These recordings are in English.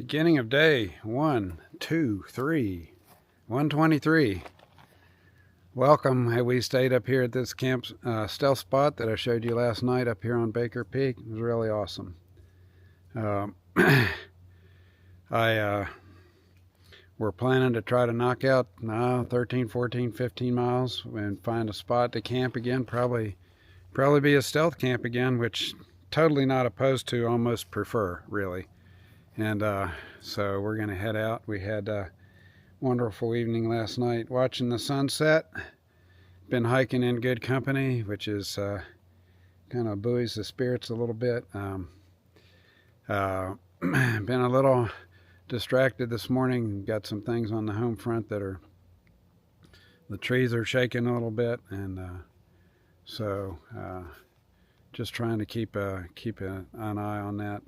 Beginning of day 1, 2, 3, 123. Welcome. We stayed up here at this camp stealth spot that I showed you last night up here on Baker Peak. It was really awesome. We're planning to try to knock out 13, 14, 15 miles and find a spot to camp again. Probably be a stealth camp again, which totally not opposed to, almost prefer, really. And so we're going to head out. We had a wonderful evening last night watching the sunset. Been hiking in good company, which is kind of buoys the spirits a little bit. Been a little distracted this morning. Got some things on the home front that are, the trees are shaking a little bit, and so just trying to keep an eye on that.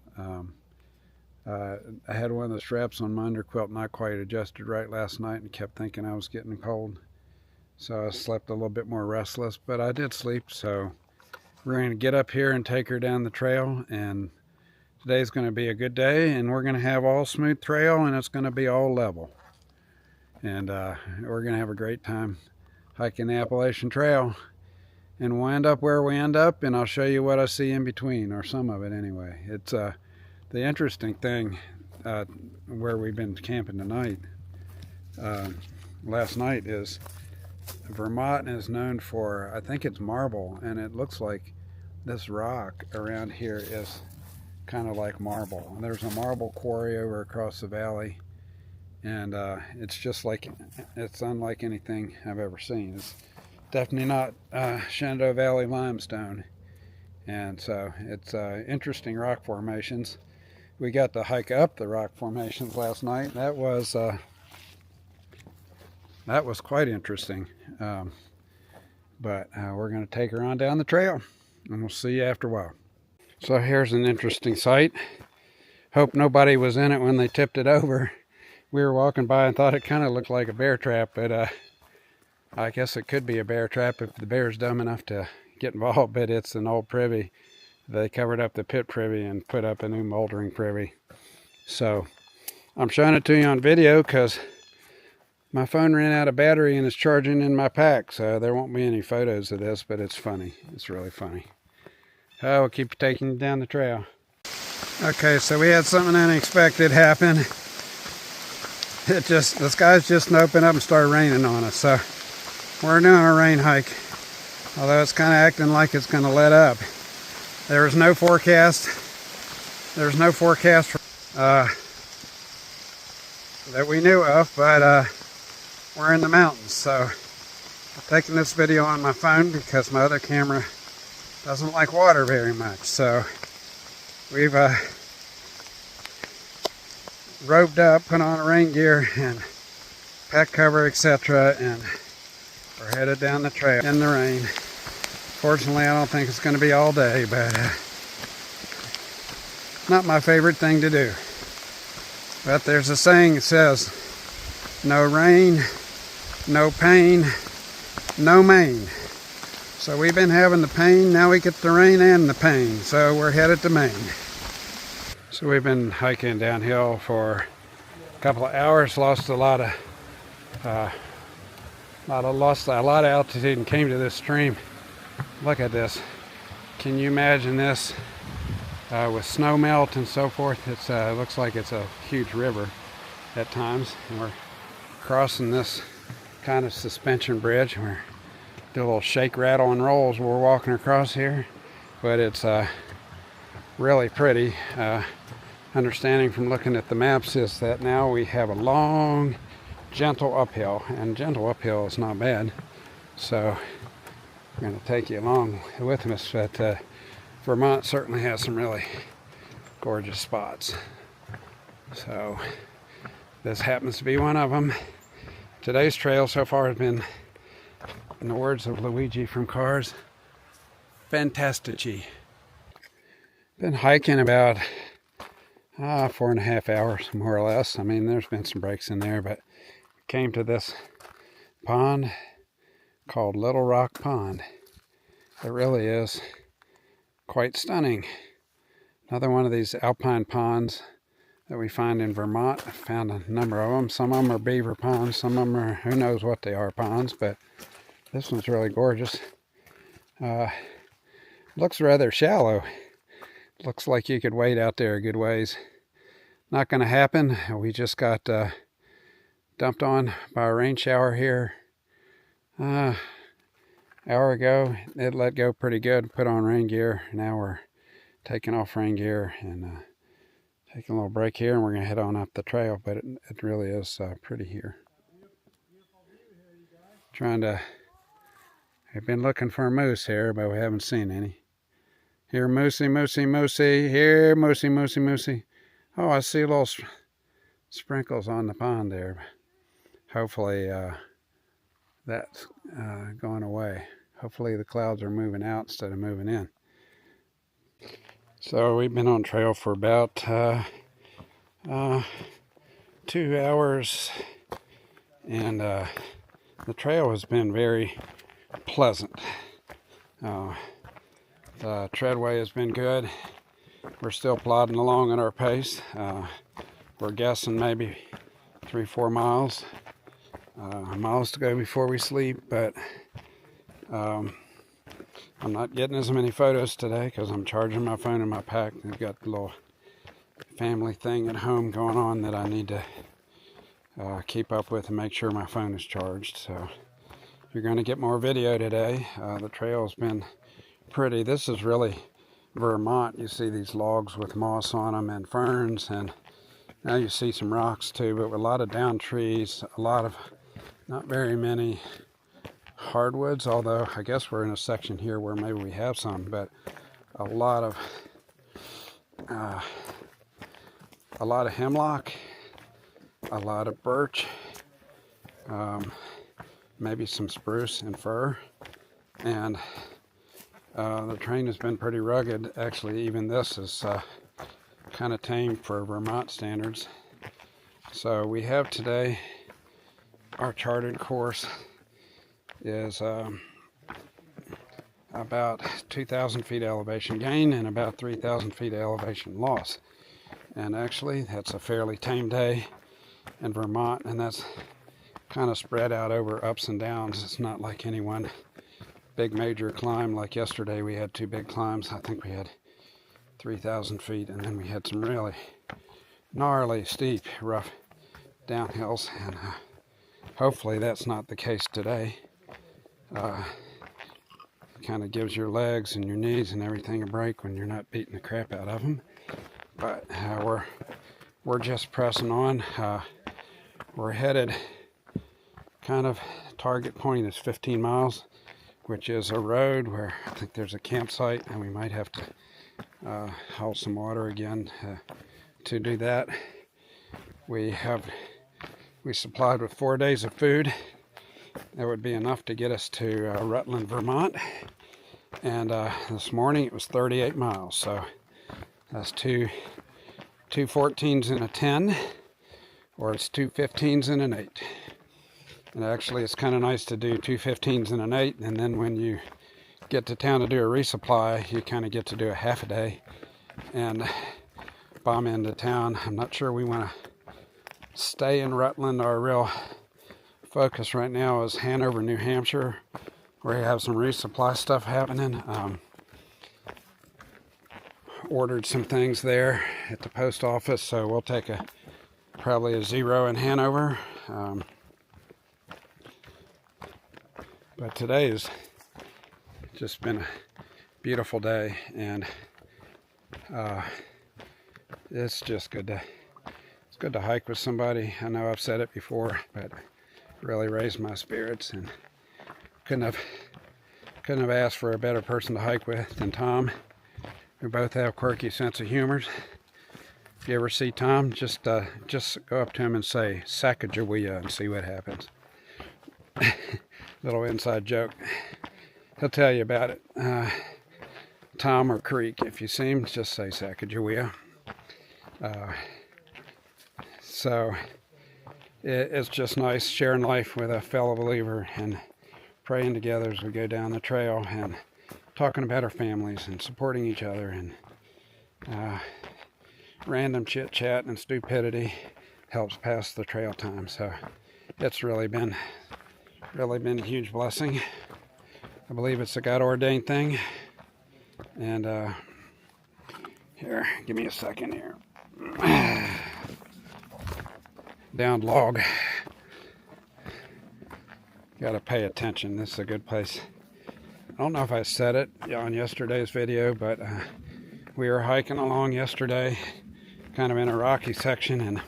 I had one of the straps on my underquilt not quite adjusted right last night and kept thinking I was getting cold. So I slept a little bit more restless, but I did sleep. So we're going to get up here and take her down the trail. And today's going to be a good day, and we're going to have all smooth trail, and it's going to be all level. And we're going to have a great time hiking the Appalachian Trail. And we'll end up where we end up, and I'll show you what I see in between, or some of it anyway. It's the interesting thing where we've been camping tonight, last night, is Vermont is known for, I think it's marble, and it looks like this rock around here is kind of like marble. And there's a marble quarry over across the valley, and it's just like, it's unlike anything I've ever seen. It's definitely not Shenandoah Valley limestone, and so it's interesting rock formations. We got to hike up the rock formations last night. That was quite interesting. But we're going to take her on down the trail, and we'll see you after a while. So here's an interesting sight. Hope nobody was in it when they tipped it over. We were walking by and thought it kind of looked like a bear trap, but I guess it could be a bear trap if the bear's dumb enough to get involved. But it's an old privy. They covered up the pit privy and put up a new moldering privy. So I'm showing it to you on video because my phone ran out of battery and it's charging in my pack, so there won't be any photos of this, but it's funny. It's really funny. We'll keep taking you down the trail. Okay, so we had something unexpected happen. The skies just opened up and started raining on us, so we're doing a rain hike, although it's kind of acting like it's going to let up. There was no forecast. There's no forecast that we knew of, but we're in the mountains, so I'm taking this video on my phone because my other camera doesn't like water very much. So we've robed up, put on rain gear and pack cover, etc., and we're headed down the trail in the rain. Fortunately, I don't think it's going to be all day, but not my favorite thing to do. But there's a saying that says, no rain, no pain, no Maine. So we've been having the pain, now we get the rain and the pain. So we're headed to Maine. So we've been hiking downhill for a couple of hours, lost a lot of altitude and came to this stream. Look at this. Can you imagine this with snow melt and so forth? It looks like it's a huge river at times. And we're crossing this kind of suspension bridge. We're do a little shake, rattle, and rolls while we're walking across here. But it's really pretty. Understanding from looking at the maps is that now we have a long, gentle uphill. And gentle uphill is not bad. So I'm going to take you along with us, but Vermont certainly has some really gorgeous spots. So this happens to be one of them. Today's trail so far has been, in the words of Luigi from Cars, fantastici. Been hiking about 4.5 hours, more or less. I mean, there's been some breaks in there, but came to this pond called Little Rock Pond. It really is quite stunning. Another one of these alpine ponds that we find in Vermont. I found a number of them. Some of them are beaver ponds, some of them are who knows what they are ponds, but this one's really gorgeous. Looks rather shallow. Looks like you could wade out there a good ways. Not going to happen. We just got dumped on by a rain shower here hour ago. It let go pretty good. Put on rain gear. Now we're taking off rain gear and taking a little break here, and we're going to head on up the trail. But it really is pretty here. I've been looking for a moose here, but we haven't seen any. Here, moosey, moosey, moosey. Here, moosey, moosey, moosey. Oh, I see little sprinkles on the pond there. Hopefully that's going away. Hopefully the clouds are moving out instead of moving in. So we've been on trail for about 2 hours, and the trail has been very pleasant. The treadway has been good. We're still plodding along at our pace. We're guessing maybe 3-4 miles to go before we sleep, but I'm not getting as many photos today because I'm charging my phone in my pack. I've got a little family thing at home going on that I need to keep up with and make sure my phone is charged. So you're going to get more video today. The trail's been pretty. This is really Vermont. You see these logs with moss on them and ferns, and now you see some rocks too, but with a lot of down trees, a lot of not very many hardwoods, although I guess we're in a section here where maybe we have some, but a lot of hemlock, a lot of birch, maybe some spruce and fir, and the terrain has been pretty rugged. Actually, even this is kind of tame for Vermont standards. So we have today, our charted course is about 2,000 feet elevation gain and about 3,000 feet elevation loss. And actually, that's a fairly tame day in Vermont, and that's kind of spread out over ups and downs. It's not like any one big major climb. Like yesterday, we had 2 big climbs. I think we had 3,000 feet, and then we had some really gnarly, steep, rough downhills, and hopefully that's not the case today. Kind of gives your legs and your knees and everything a break when you're not beating the crap out of them. But we're just pressing on. We're headed, kind of target point is 15 miles, which is a road where I think there's a campsite, and we might have to haul some water again to do that. We supplied with 4 days of food. That would be enough to get us to Rutland, Vermont. And this morning it was 38 miles, so that's two 14s and a 10, or it's 2 15s and an 8. And actually it's kind of nice to do 2 15s and an 8, and then when you get to town to do a resupply, you kind of get to do a half a day and bomb into town. I'm not sure we want to stay in Rutland. Our real focus right now is Hanover, New Hampshire, where we have some resupply stuff happening. Ordered some things there at the post office, so we'll take probably a 0 in Hanover. But today has just been a beautiful day, and it's just good to hike with somebody. I know I've said it before, but it really raised my spirits, and couldn't have asked for a better person to hike with than Tom. We both have quirky sense of humor. If you ever see Tom, just go up to him and say Sacagawea and see what happens. Little inside joke. He'll tell you about it. Tom or Creek, if you see him, just say Sacagawea. So it's just nice sharing life with a fellow believer and praying together as we go down the trail and talking about our families and supporting each other. And random chit chat and stupidity helps pass the trail time. So it's really been a huge blessing. I believe it's a God ordained thing. And here, give me a second here. Down log. Got to pay attention. This is a good place. I don't know if I said it on yesterday's video, but we were hiking along yesterday, kind of in a rocky section, and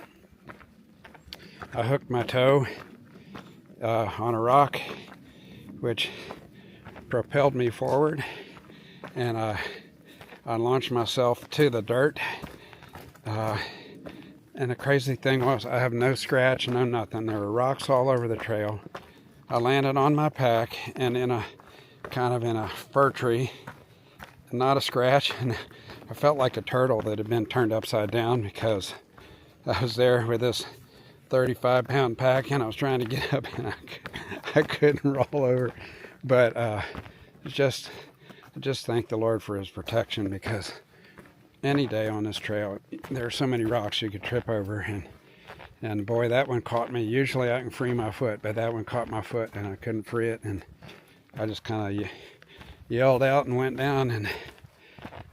I hooked my toe on a rock, which propelled me forward, and I launched myself to the dirt. And the crazy thing was, I have no scratch, no nothing. There were rocks all over the trail. I landed on my pack and in a kind of in a fir tree, not a scratch, and I felt like a turtle that had been turned upside down because I was there with this 35-pound pack and I was trying to get up and I couldn't roll over. But I just thank the Lord for his protection, because any day on this trail there are so many rocks you could trip over, and boy, that one caught me. Usually I can free my foot, but that one caught my foot and I couldn't free it, and I just kind of yelled out and went down, and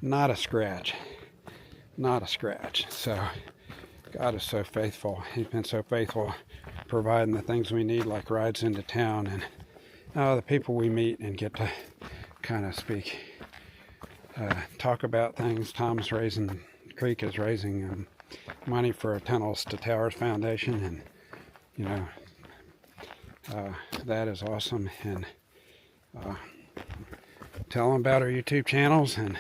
not a scratch. So God is so faithful. He's been so faithful providing the things we need, like rides into town, and the people we meet and get to kind of speak, talk about things. Creek is raising money for a Tunnels to Towers Foundation, and that is awesome. And tell them about our YouTube channels, and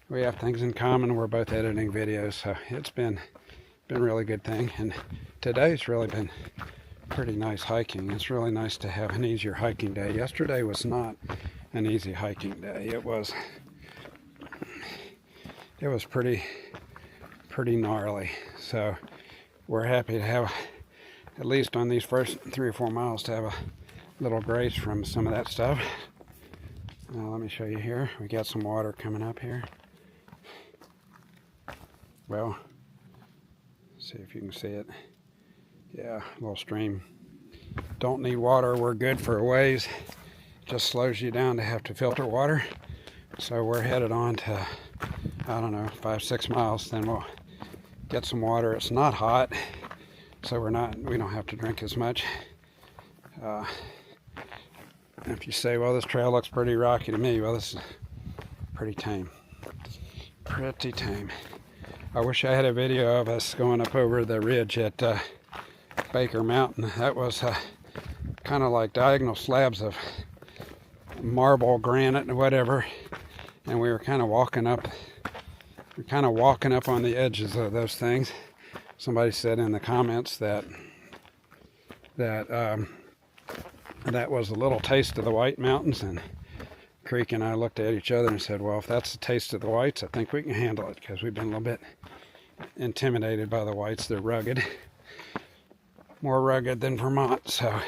we have things in common. We're both editing videos, so it's been a really good thing. And today's really been pretty nice hiking. It's really nice to have an easier hiking day. Yesterday was not an easy hiking day. It was pretty gnarly. So we're happy to have, at least on these first 3 or 4 miles, to have a little grace from some of that stuff. Now let me show you here. We got some water coming up here. Well, see if you can see it. Yeah, a little stream. Don't need water. We're good for a ways. Just slows you down to have to filter water. So we're headed on to, I don't know, 5-6 miles. Then we'll get some water. It's not hot, so we don't have to drink as much. If you say, well, this trail looks pretty rocky to me, well, this is pretty tame. Pretty tame. I wish I had a video of us going up over the ridge at Baker Mountain. That was kind of like diagonal slabs of marble, granite, and whatever, and we were kind of walking up. We're kind of walking up on the edges of those things. Somebody said in the comments that was a little taste of the White Mountains, and Creek and I looked at each other and said, well, if that's the taste of the Whites, I think we can handle it, because we've been a little bit intimidated by the Whites. They're rugged, more rugged than Vermont. So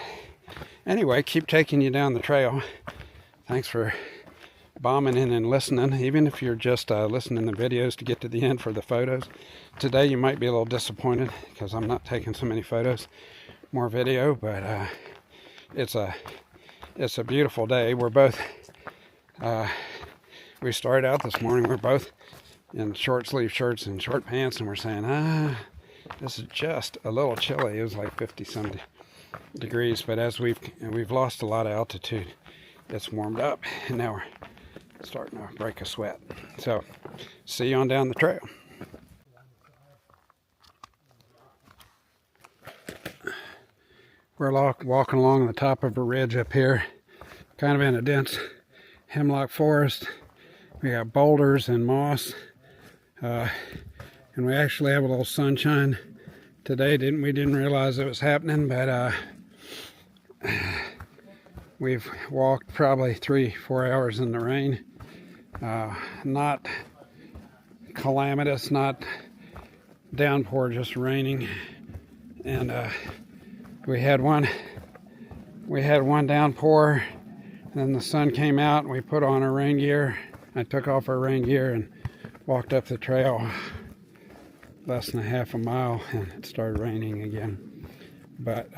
anyway, keep taking you down the trail. Thanks for bombing in and listening, even if you're just listening to videos to get to the end for the photos. Today you might be a little disappointed because I'm not taking so many photos, more video, but it's a beautiful day. We're both we started out this morning, we're both in short sleeve shirts and short pants, and we're saying, this is just a little chilly. It was like 50 some degrees, but as we've lost a lot of altitude, it's warmed up, and now we're starting to break a sweat. So see you on down the trail. We're walking along the top of a ridge up here, kind of in a dense hemlock forest. We got boulders and moss, and we actually have a little sunshine today. We didn't realize it was happening, but we've walked probably 3-4 hours in the rain. Not calamitous, not downpour, just raining. And we had one downpour, and then the sun came out, and we put on our rain gear. I took off our rain gear and walked up the trail less than a half a mile, and it started raining again. But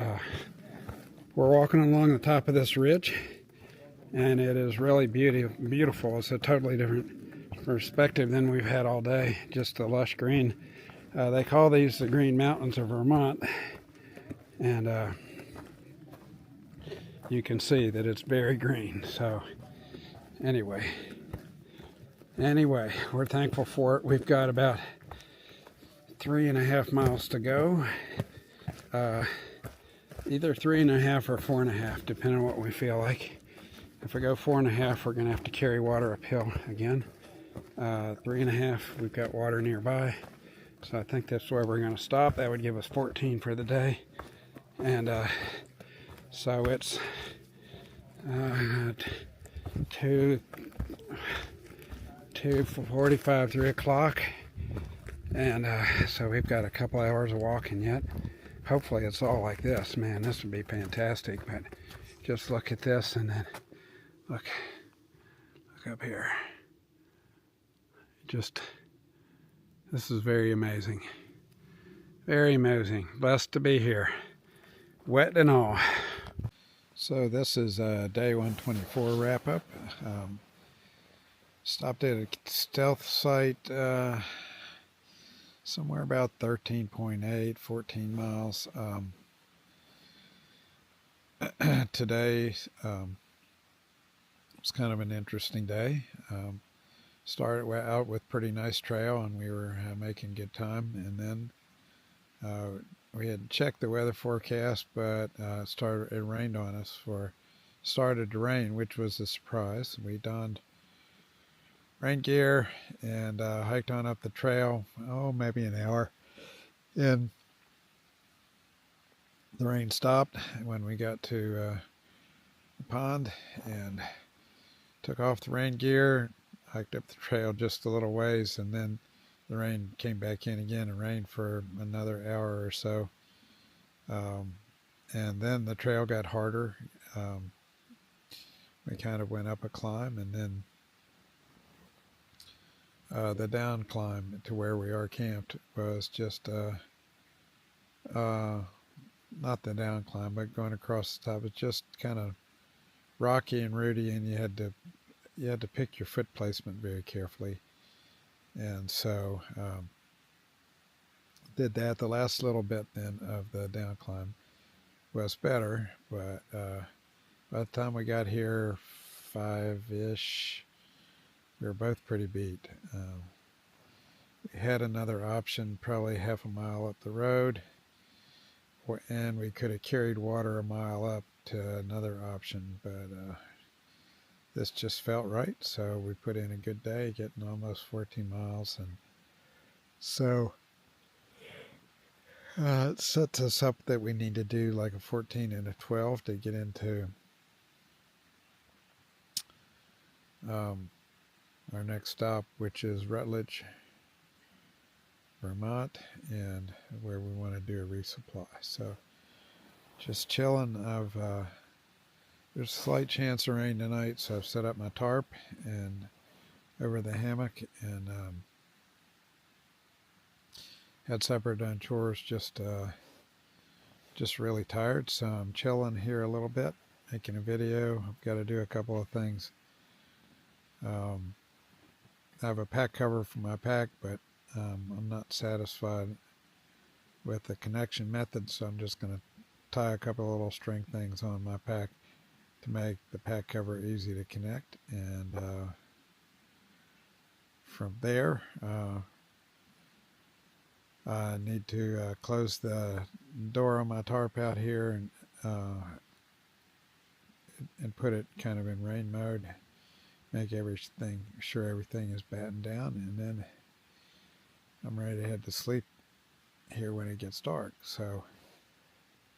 we're walking along the top of this ridge, and it is really beautiful. It's a totally different perspective than we've had all day, just the lush green. They call these the Green Mountains of Vermont, and you can see that it's very green. So anyway, we're thankful for it. We've got about 3.5 miles to go. Either 3.5 or 4.5, depending on what we feel like. If we go 4.5, we're going to have to carry water uphill again. 3.5, we've got water nearby. So I think that's where we're going to stop. That would give us 14 for the day. And so it's 2:45, 3 o'clock. And so we've got a couple hours of walking yet. Hopefully it's all like this. Man, this would be fantastic. But just look at this, and then look up here. This is very amazing. Very amazing. Blessed to be here. Wet and all. So this is day 124 wrap up. Stopped at a stealth site somewhere about 13.8, 14 miles. Today was kind of an interesting day. Started out with pretty nice trail, and we were making good time. And then we had checked the weather forecast, but it rained on us. Started to rain, which was a surprise. We donned rain gear and hiked on up the trail, maybe an hour. And the rain stopped when we got to the pond, and took off the rain gear, hiked up the trail just a little ways, and then the rain came back in again and rained for another hour or so. And then the trail got harder. We kind of went up a climb, and then the down climb to where we are camped was just not the down climb, but going across the top. It's just kind of rocky and rooty, and you had to pick your foot placement very carefully. And so did that. The last little bit then of the down climb was better, but by the time we got here 5-ish, we were both pretty beat. We had another option probably half a mile up the road, and we could have carried water a mile up to another option, but this just felt right, so we put in a good day, getting almost 14 miles. And so it sets us up that we need to do like a 14 and a 12 to get into our next stop, which is Rutledge, Vermont, and where we want to do a resupply. So just chilling. There's a slight chance of rain tonight, so I've set up my tarp and over the hammock, and had supper, done chores, just really tired. So I'm chilling here a little bit, making a video. I've got to do a couple of things. I have a pack cover for my pack, but I'm not satisfied with the connection method, so I'm just going to tie a couple of little string things on my pack to make the pack cover easy to connect. And from there, I need to close the door on my tarp out here, and put it kind of in rain mode, make sure everything is battened down, and then I'm ready to head to sleep here when it gets dark. So,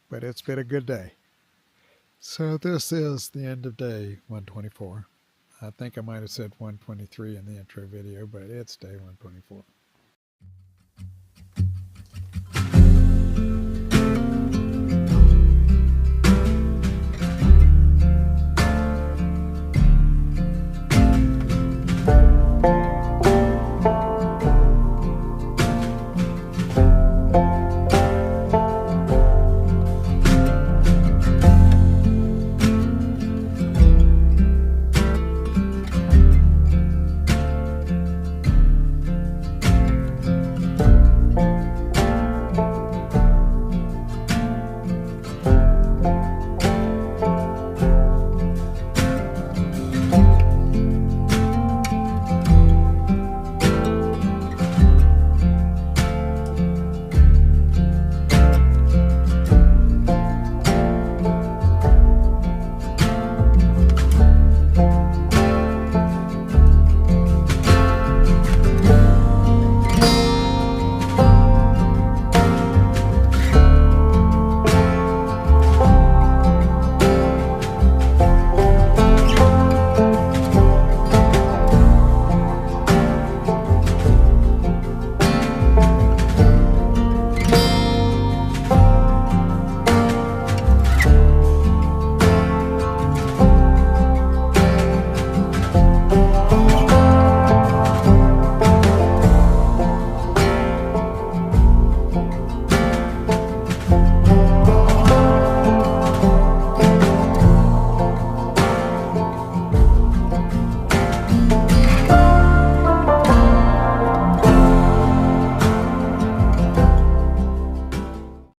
but it's been a good day. So this is the end of day 124. I think I might have said 123 in the intro video, but it's day 124.